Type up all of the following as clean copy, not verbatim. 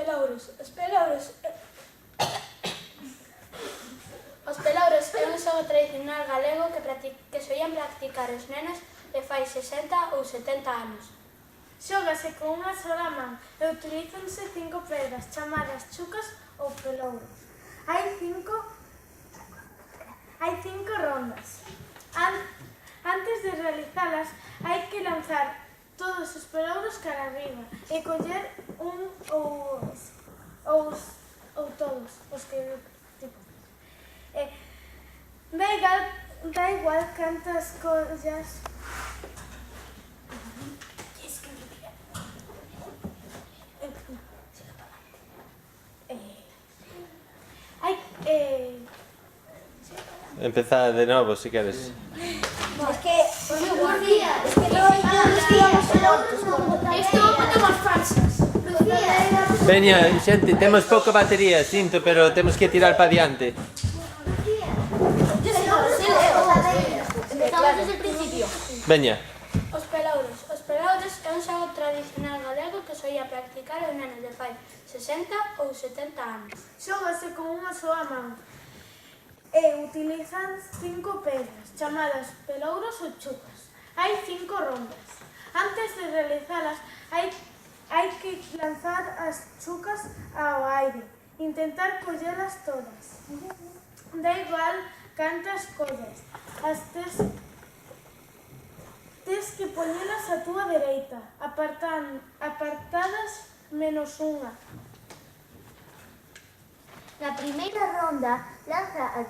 pelouros. Os pelouros é un xogo tradicional galego que solían practicar os nenos de fai 60 ou 70 anos. Xógase con unha sola man e utilízanse 5 pedras chamadas chucas ou pelouros. Hai cinco rondas. Antes de realizalas hai que lanzar todos os pelouros cara arriba e coller un ou todos os que tipo. Da igual cantas collas. Empezar de novo, si queres. Es que todos días Isto é unha falsas. Veña, xente, temos pouca batería, sinto, pero temos que tirar para diante. Empezamos desde el principio. Veña. Os pelouros é un xogo tradicional galego que solía practicar os nenos de fai 60 ou 70 anos. Xógase con unha soa man e utilizan 5 pedras chamadas pelouros ou chucas. Hai 5 rondas. Antes de realizalas hai que lanzar as chucas ao aire, intentar collelas todas. Da igual cantas collas. Tes que poñelas á túa dereita, apartadas menos unha. Na primeira ronda, lanza a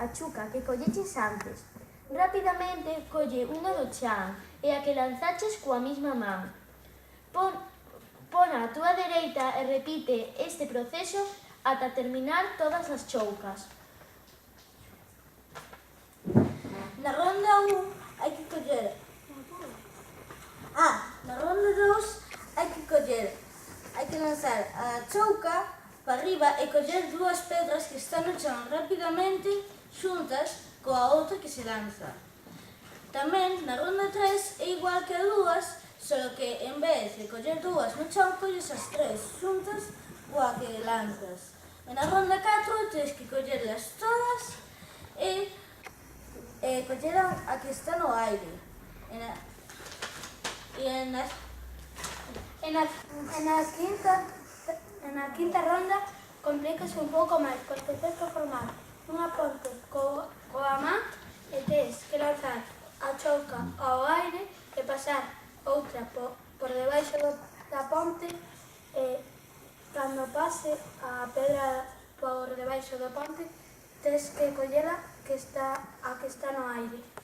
chuca que colleches antes. Rapidamente colle unha do chan e a que lanzaches coa mesma man. Pon a túa dereita e repite este proceso ata terminar todas as choucas. Na ronda 1 hai que coller... na ronda 2 hai que lanzar a chouca para arriba e coller dúas pedras que están no chan rapidamente xuntas coa outra que se lanza. Tamén na ronda 3 é igual que a dúas, só que en vez de coller dúas no chan, colles as tres xuntas coa que lanzas. E na ronda 4 tens que collerlas todas e coller a que está no aire. Na quinta ronda complícase un pouco máis, porque tens que formar unha ponte coa man e tens que lanzar a chouca ao aire e pasar outra por debaixo da ponte e cando pase a pedra por debaixo da ponte tens que collela a que está no aire.